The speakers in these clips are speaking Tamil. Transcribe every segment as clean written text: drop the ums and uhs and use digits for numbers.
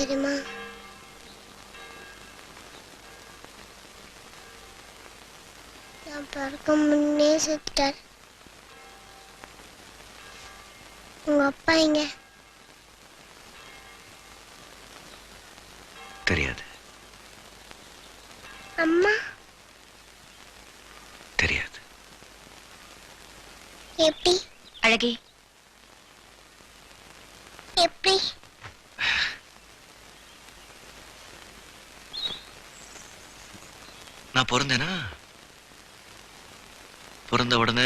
தெரியுமா? நான் பிறக்க முன்னே செத்தார். உங்க அப்பா எங்க? தெரியாது. அம்மா? தெரியாது. எப்படி? அழகி, எப்படி? நான் பிறந்தேனா, பிறந்த உடனே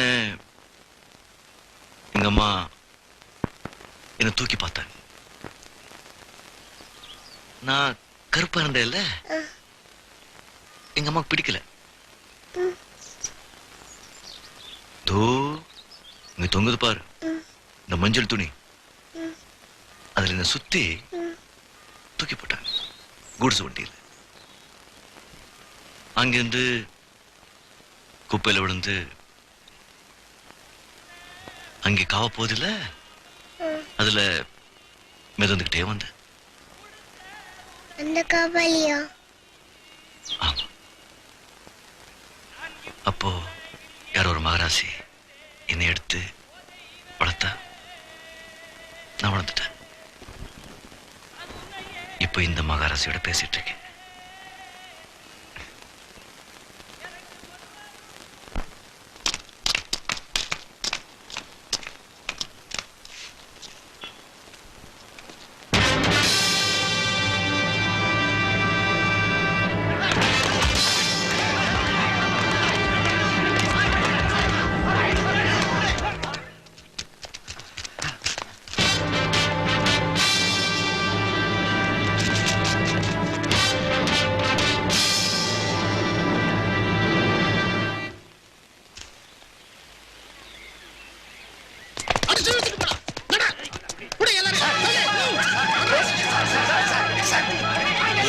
எங்க அம்மா என்னை தூக்கி பார்த்தாங்க. நான் கருப்பா இருந்தேன்ல, எங்க அம்மாவுக்கு பிடிக்கல. தோ இங்க தொங்குது பாரு இந்த மஞ்சள் துணி, அதுல என்ன சுத்தி தூக்கி போட்டாங்க கூடுசு வண்டியில். அங்கிருந்து குப்பையில விழுந்து அங்கே காவ போதில்ல, அதுல மிதந்துகிட்டே வந்தேன். அந்த காவாலியா? ஆமா. அப்போ யாரோ ஒரு மகராசி என்னை எடுத்து வளர்த்தா, நான் வளர்ந்துட்டேன். இப்போ இந்த மகாராசியோட பேசிட்டு இருக்கேன்.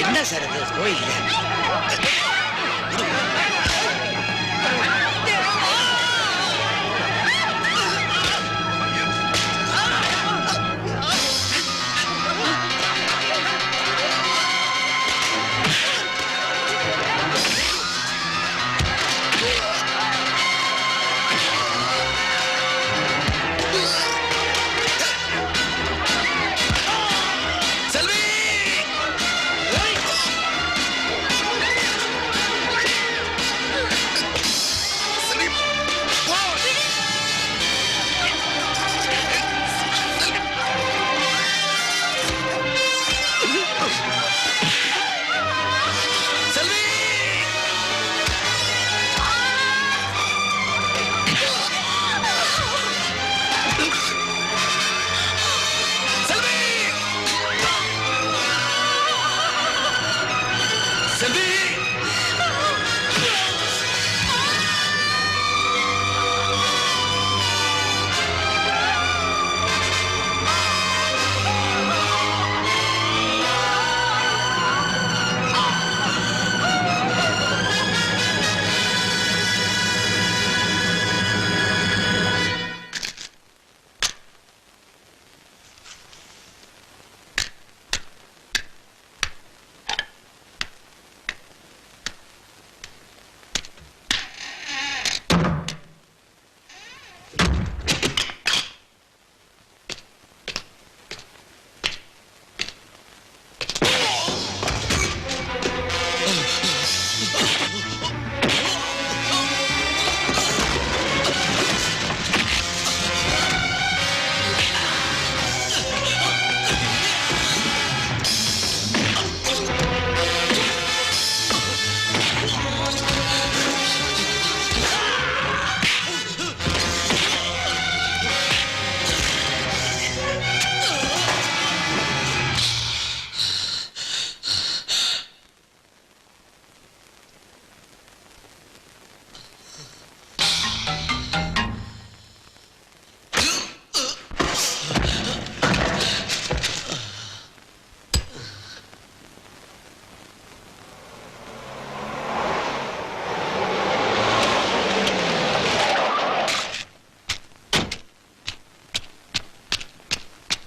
என்ன சார் இது கோயில்?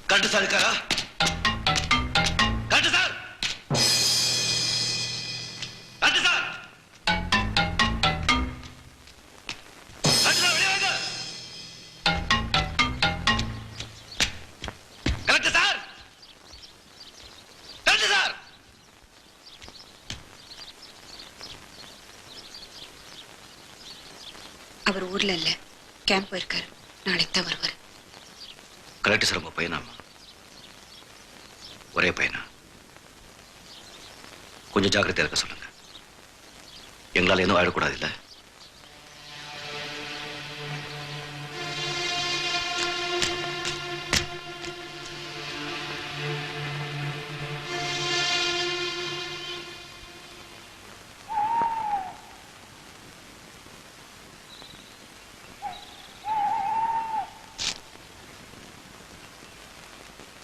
கட்டு சார் இருக்காரா? கட்டு சார்! அவர் ஊர்ல இல்ல, கேம்ப் போயிருக்காரு. நாளைக்கு தான் வருவாரு. கலெக்டர் சார் உங்க பையனாமா? ஒரே பையனா? கொஞ்சம் ஜாக்கிரதையா இருக்க சொல்லுங்க. எங்களால் எதுவும் ஆயிடக்கூடாது இல்ல?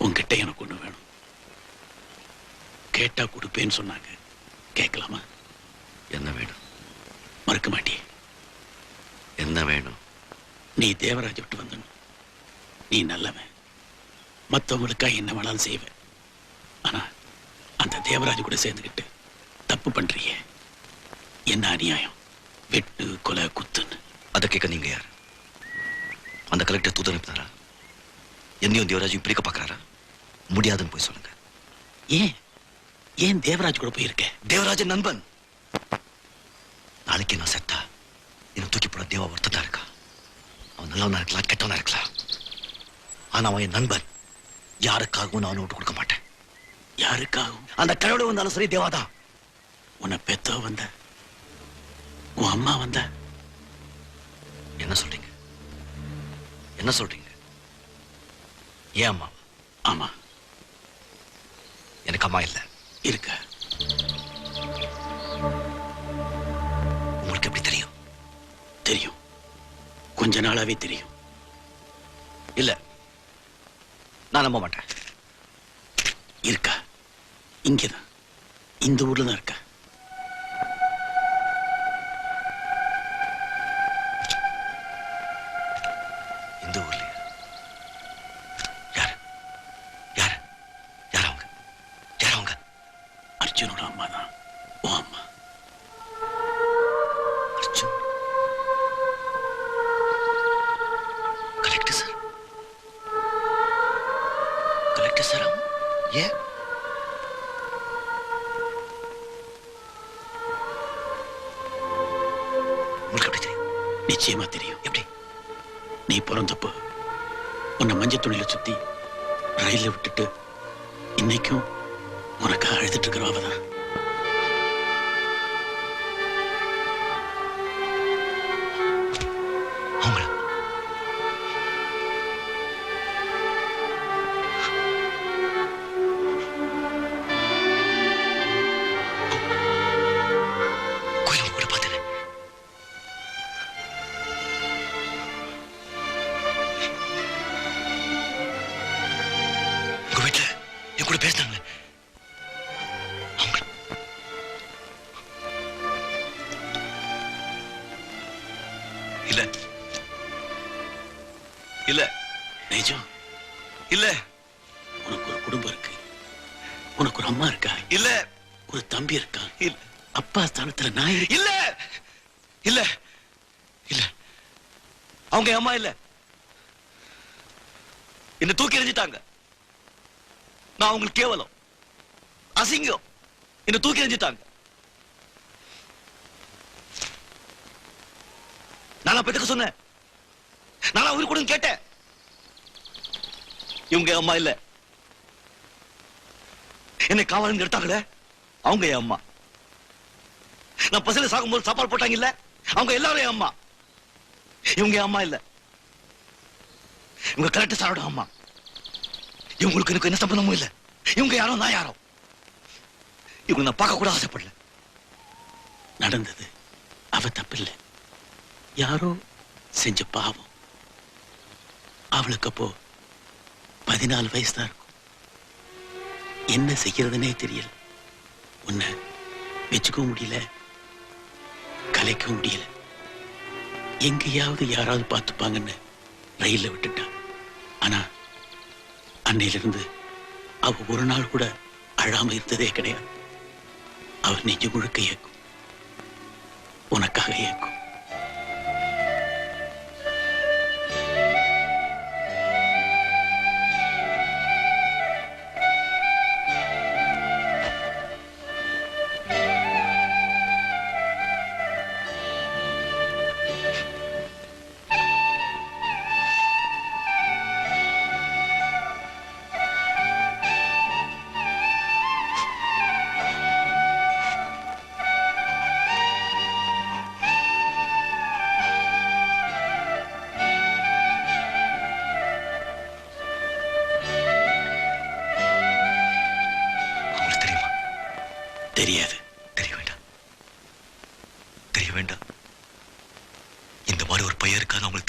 உன்கிட்ட எனக்கு ஒண்ணு வேணும். கேட்டா கொடுப்பேன்னு சொன்னாங்க. கேட்கலாமா? என்ன வேணும்? மறுக்க மாட்டியே? என்ன வேணும்? நீ தேவராஜ் விட்டு வந்தணும். நீ நல்லவன், மற்றவங்களுக்காக என்ன வேணாலும் செய்வேன். ஆனா அந்த தேவராஜ் கூட சேர்ந்துக்கிட்டு தப்பு பண்றியே, என்ன அநியாயம்! வெட்டு, கொலை, குத்துன்னு. அதை கேட்க நீங்க யார்? அந்த கலெக்டர் தூது அனுப்பினாரா? என்னையும் தேவராஜையும் பிரிக்க பார்க்கறாரா? முடியாதுன்னு போய் சொல்லுங்க. ஏன் ஏன் தேவராஜ் கூட போயிருக்க? தேவராஜன் நண்பன். நாளைக்கு நான் செத்தா என்ன தூக்கி போட தேவா ஒருத்தன் தான் இருக்கா. அவன் நல்லவனா இருக்கலாம், கெட்டவனா இருக்கலாம். ஆனா அவன் என் நண்பன். யாருக்காகவும் நான் அவனை விட்டு கொடுக்க மாட்டேன். யாருக்காகவும்? அந்த கடவுள் வந்தாலும் சரி, தேவாதான். உன்னை பெத்தோ வந்த, உன் அம்மா வந்த. என்ன சொல்றீங்க? என்ன சொல்றீங்க? ஏன் அம்மா? ஆமா, எனக்கு அம்மா இல்ல. இருக்க. உங்களுக்கு எப்படி தெரியும்? தெரியும், கொஞ்ச நாளாவே தெரியும். இல்ல, நான் நம்ப மாட்டேன். இருக்கா? இங்கதான், இந்த ஊர்ல தான் இருக்கா. இந்த ஊர்லயே? யாரு? யாரு? யார் அவங்க? யார் அவங்க? அர்ஜுனோட அம்மா தான் உன் அம்மா. Arjun? Collector sir? Collector sir அவங்க? ஏன்? உங்களுக்கு எப்படி தெரியும்? நிச்சயமா தெரியும். எப்படி? நீ பிறந்தப்போ உன்னை மஞ்சள் துணியில சுத்தி ரயில்ல விட்டுட்டு இன்னைக்கும் உனக்காக அழுதுட்டு இருக்கிறவதான். அவங்கள? கோயில் கூட பார்த்தேன். உங்க வீட்டுல என் கூட பேசினாங்களே, அவங்க? இல்ல இல்ல நிஜம். இல்ல உனக்கு ஒரு குடும்பம் இருக்கு, உனக்கு ஒரு அம்மா இருக்கா, இல்ல ஒரு தம்பி இருக்கா, இல்ல அப்பா ஸ்தானத்துல நான் இருக்கேன். இல்ல இல்ல இல்ல, அவங்க என் அம்மா இல்ல. என்ன தூக்கி எறிஞ்சிட்டாங்க. நான் அவங்களுக்கு கேவலம், அசிங்கம். என்ன தூக்கி எறிஞ்சிட்டாங்க. நானா பெற்றுக்க சொன்னேன்? நானா உயிர் கொடுன்னு கேட்டேன்? இவங்க என் அம்மா இல்ல. என்னை காவலன் எடுத்தாங்களே, அவங்க என் அம்மா. நான் பசில சாகும்போது சாப்பாடு போட்டாங்க இல்ல, அவங்க எல்லாரும் என் அம்மா. இவங்க என் அம்மா இல்ல. இவங்க கரெக்ட் சாரோட அம்மா. இவங்களுக்கு எனக்கு என்ன சம்பந்தமும் இல்ல. இவங்க யாரோ, நான் யாரோ. இவங்க நான் பார்க்க கூட ஆசைப்படல. நடந்தது அவ தப்பில்லை, யாரோ செஞ்ச பாவம். அவளுக்கு அப்போ 14 வயசு தான் இருக்கும். என்ன செய்யறதுனே தெரியல. உன்னை வச்சுக்கவும் முடியல, கலைக்கவும் முடியல. எங்கேயாவது யாராவது பார்த்துப்பாங்கன்னு ரயில்ல விட்டுட்டா. ஆனா அன்னையிலிருந்து அவ ஒரு நாள் கூட அழாம இருந்ததே கிடையாது. அவர் நெஞ்சு முழுக்க ஏக்கும், உனக்காக ஏக்கும்.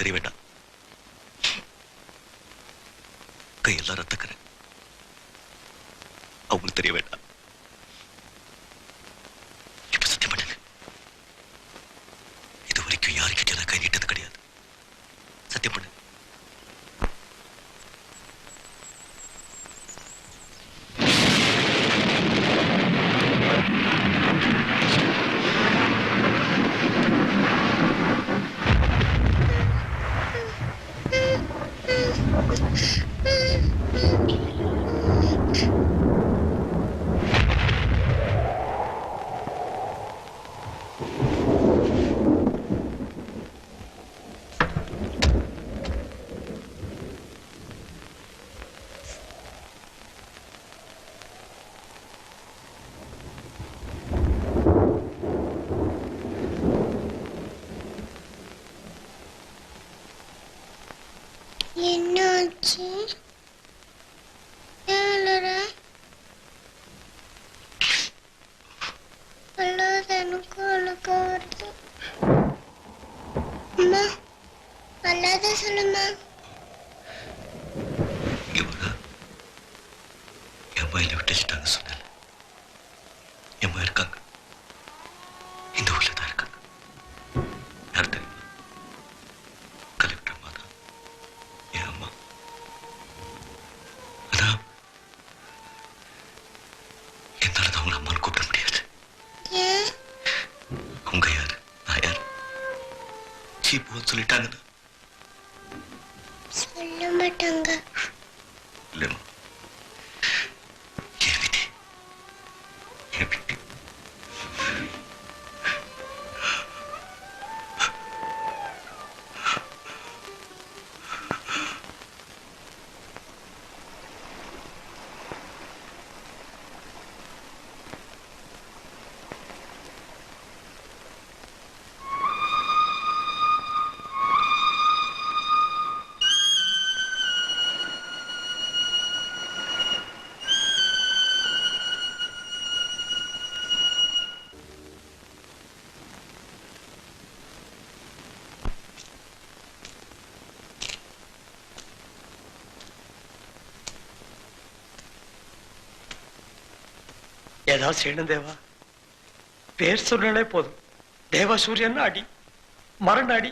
தெரிய வேண்டாம். கையெல்லாம் ரத்தக்கரை அவங்களுக்கு தெரிய வேண்டாம். இப்ப சத்தியம் பண்ணுங்க, இது வரைக்கும் யாருக்கிட்ட நான் கை நீட்டது கிடையாது. சத்தியம் பண்ணுங்க. என்னாச்சு? ஏழர அல்லாத எனக்கு அழுக்க வருது. அம்மா அல்லாத சொல்லுமா. இவங்க என் வயல விட்டு வச்சுட்டாங்க சொன்னேன். எம்மா இருக்காங்க, இந்த ஊர்ல தான் இருக்காங்க. யார் தெரியுமா? கலெக்டர் அம்மா தான் என் அம்மா. ஆனா என்னால தான் அவங்கள அம்மான்னு கூப்பிட முடியாது. ஏன்? அவங்க யாரு, நான் யாரு? சீப்புன்னு சொல்லிட்டாங்க. சொல்ல மாட்டாங்க. இல்லைம்மா, என் விதி, என் விதி. ஏதாவது செய்யணும் தேவா. பேர் சொன்னாலே போதும், தேவா சூரியன் அடி மரண அடி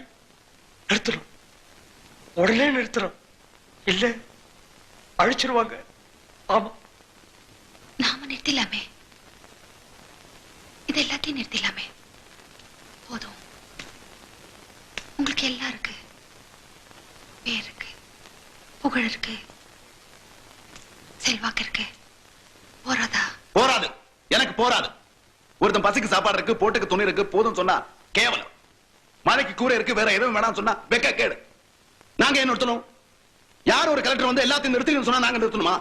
நிறுத்தணும். உடனே நிறுத்தணும், இல்ல அழிச்சிருவாங்க. ஆமா, நாம நிறுத்திடலாமே, இது எல்லாத்தையும் நிறுத்திடலாமே. போதும், உங்களுக்கு எல்லாம் இருக்கு. பேர் இருக்கு, புகழ் இருக்கு, செல்வாக்கு இருக்கு. போறாதா? போராது, எனக்கு போராது. ஒருத்தன் பசிக்கு சாப்பாடு இருக்கு, போட்டுக்கு துணி இருக்கு, போதும் சொன்னா கேவலம். மழைக்கு கூரை இருக்கு, வேற எதுவும் வேணாம் சொன்னா வெக்க கேடு. நாங்க என்ன நிறுத்தணும்? யார் ஒரு கலெக்டர் வந்து எல்லாத்தையும் நிறுத்தின்னு சொன்னா நாங்க நிறுத்தணுமா?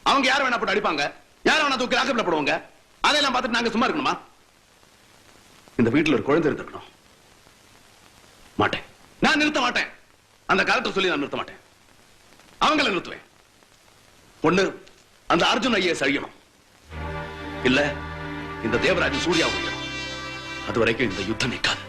அவங்க யார் வேணா போட்டு அடிப்பாங்க, யார் வேணா தூக்கி லாக்கப்ல போடுவாங்க. அதெல்லாம் பார்த்துட்டு நாங்க சும்மா இருக்கணுமா? இந்த வீட்டுல ஒரு குழந்தை இருந்திருக்கணும். மாட்டேன், நான் நிறுத்த மாட்டேன். அந்த கலெக்டர் சொல்லி நான் நிறுத்த மாட்டேன். அவங்கள நிறுத்துவேன். ஒண்ணு அந்த அர்ஜுன் ஐஏஎஸ் அழியணும், இல்ல இந்த தேவராஜ் சூர்யா அழியணும். அது வரைக்கும் இந்த யுத்தம் நிற்காது.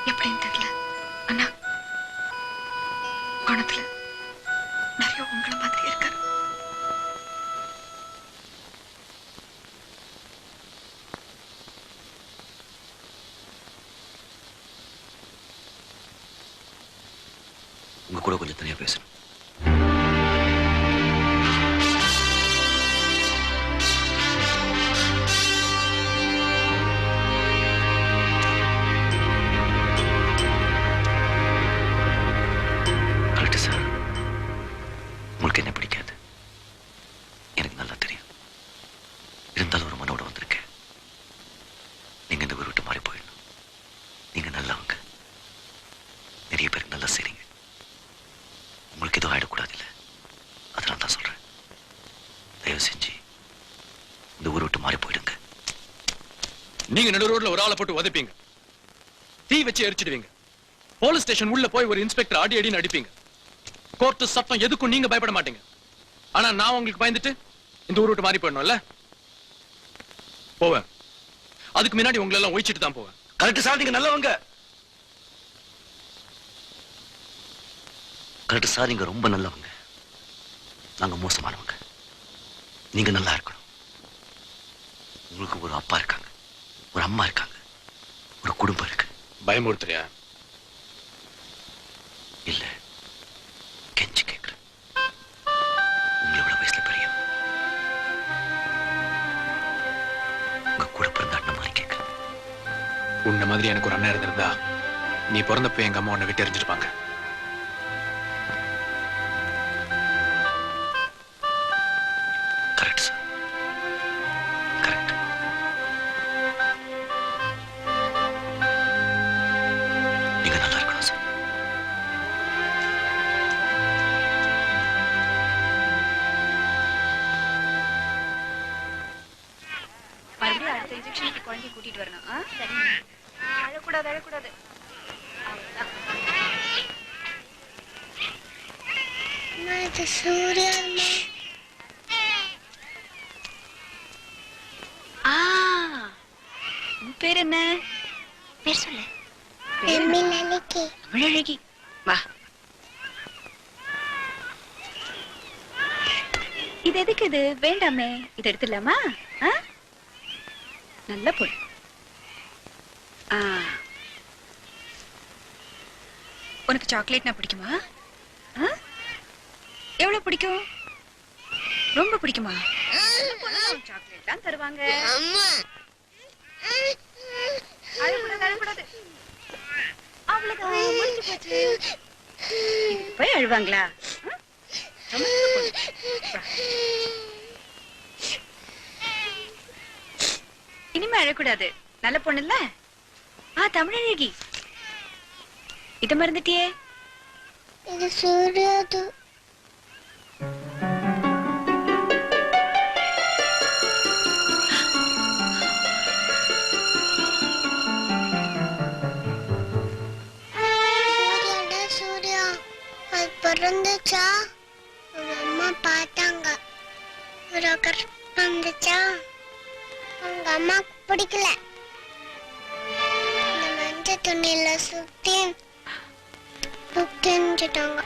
எப்படின்னு தெரியல. அண்ணா குணத்துல நிறைய உங்களை மாதிரி இருக்காரு. உங்க கூட கொஞ்சம் தனியா பேசணும். Correct sir. உங்களுக்கு என்ன பிடிக்காது எனக்கு நல்லா தெரியும். இருந்தாலும் ஒரு மனோட வந்திருக்கேன். நீங்க இந்த ஊர் விட்டு மாறி போயிடணும். நீங்க நல்லவங்க, நிறைய பேருக்கு நல்லா செய்றீங்க. உங்களுக்கு எதுவும் ஆயிடக்கூடாது இல்ல, அதனால தான் சொல்றேன். தயவு செஞ்சு இந்த ஊர் விட்டு மாறி போயிடுங்க. நீங்க நடு ரோட்ல ஒரு ஆளை போட்டு உதைப்பீங்க, தீ வச்சு எரிச்சிடுவீங்க, போலீஸ் ஸ்டேஷன் உள்ள போய் ஒரு இன்ஸ்பெக்டர் அடி அடின்னு அடிப்பீங்க. கோர்ட்டு சட்டம் எதுக்கும் நீங்க பயப்பட மாட்டீங்க. ஆனா நான் உங்களுக்கு பயந்துட்டு இந்த ஊர் விட்டு மாறி போயிடணும்ல. போவேன். அதுக்கு முன்னாடி உங்களை எல்லாம் ஒழிச்சிட்டு தான் போவேன். கரெக்ட் சார், நீங்க நல்லவங்க. கரெக்ட் சார், நீங்க ரொம்ப நல்லவங்க. நாங்க மோசமானவங்க. நீங்க நல்லா இருக்கணும். உங்களுக்கு ஒரு அப்பா இருக்காங்க, ஒரு அம்மா இருக்காங்க, ஒரு குடும்பம் இருக்கு. பயமுறுத்துறியா? இல்ல, கெஞ்சி கேட்கிறேன். உங்களோட வயசுல பெரியவன், உங்க கூட பிறந்த அண்ணன் மாதிரி கேட்கிறேன். உன்ன மாதிரி எனக்கு ஒரு அண்ணன் இருந்திருந்தா நீ பிறந்தப்ப எங்க அம்மா உன்னை விட்டு எரிஞ்சிருப்பாங்க. Correct sir, correct. நீங்க நல்லா இருக்கணும் சார். மறுபடியும் அடுத்த இன்ஜெக்ஷனுக்கு குழந்தைய கூட்டிட்டு வரணும். சரி, அழக்கூடாது அழக்கூடாது. அவ்வளவுதான். அம்மா, இது சூர்யா அம்மா. உன் பேர் என்ன? பேர் சொல்லு. தமிழழகி. தமிழழகி. வா. இது எதுக்கு? இது வேண்டாமே, இது எடுத்துடலாமா? நல்ல பொண்ணு. உனக்கு சாக்லேட்னா பிடிக்குமா? எவ்வளவு பிடிக்கும்? ரொம்ப பிடிக்குமா? சாக்லேட் தான் தருவாங்க. அழக்கூடாது அழக்கூடாது. அவ்வளவுதான், முடிஞ்சு போச்சு. இதுக்கு போய் அழுவாங்களா? இனிமே அழக்கூடாது. நல்ல பொண்ணு இல்ல? தமிழழகி, இத மறந்துட்டியே. இது சூர்யாது. சூர்யா, அது பிறந்துச்சா? உங்க அம்மா பார்த்தாங்க. ஒரு கருப்பு வந்துச்சா? உங்க அம்மாக்கு பிடிக்கல. இந்த மஞ்சள் துணியில சுத்தி தூக்கிட்டாங்க.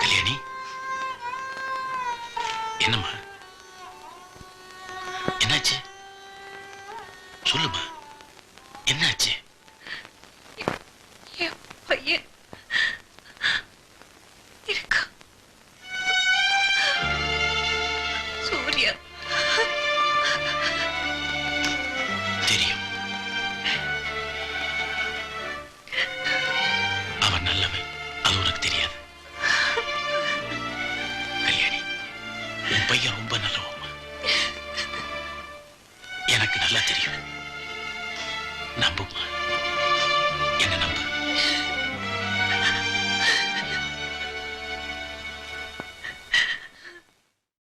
கல்யாணி, என்னம்மா என்னாச்சு? சொல்லுமா, என்னாச்சு? என் பையன் இருக்கா? சூர்யா. தெரியும், அவன் நல்லவன். அது உனக்கு தெரியாது. கல்யாணி, உன் பையன் ரொம்ப நல்லவம்மா. எனக்கு நல்லா தெரியும். நம்புமா.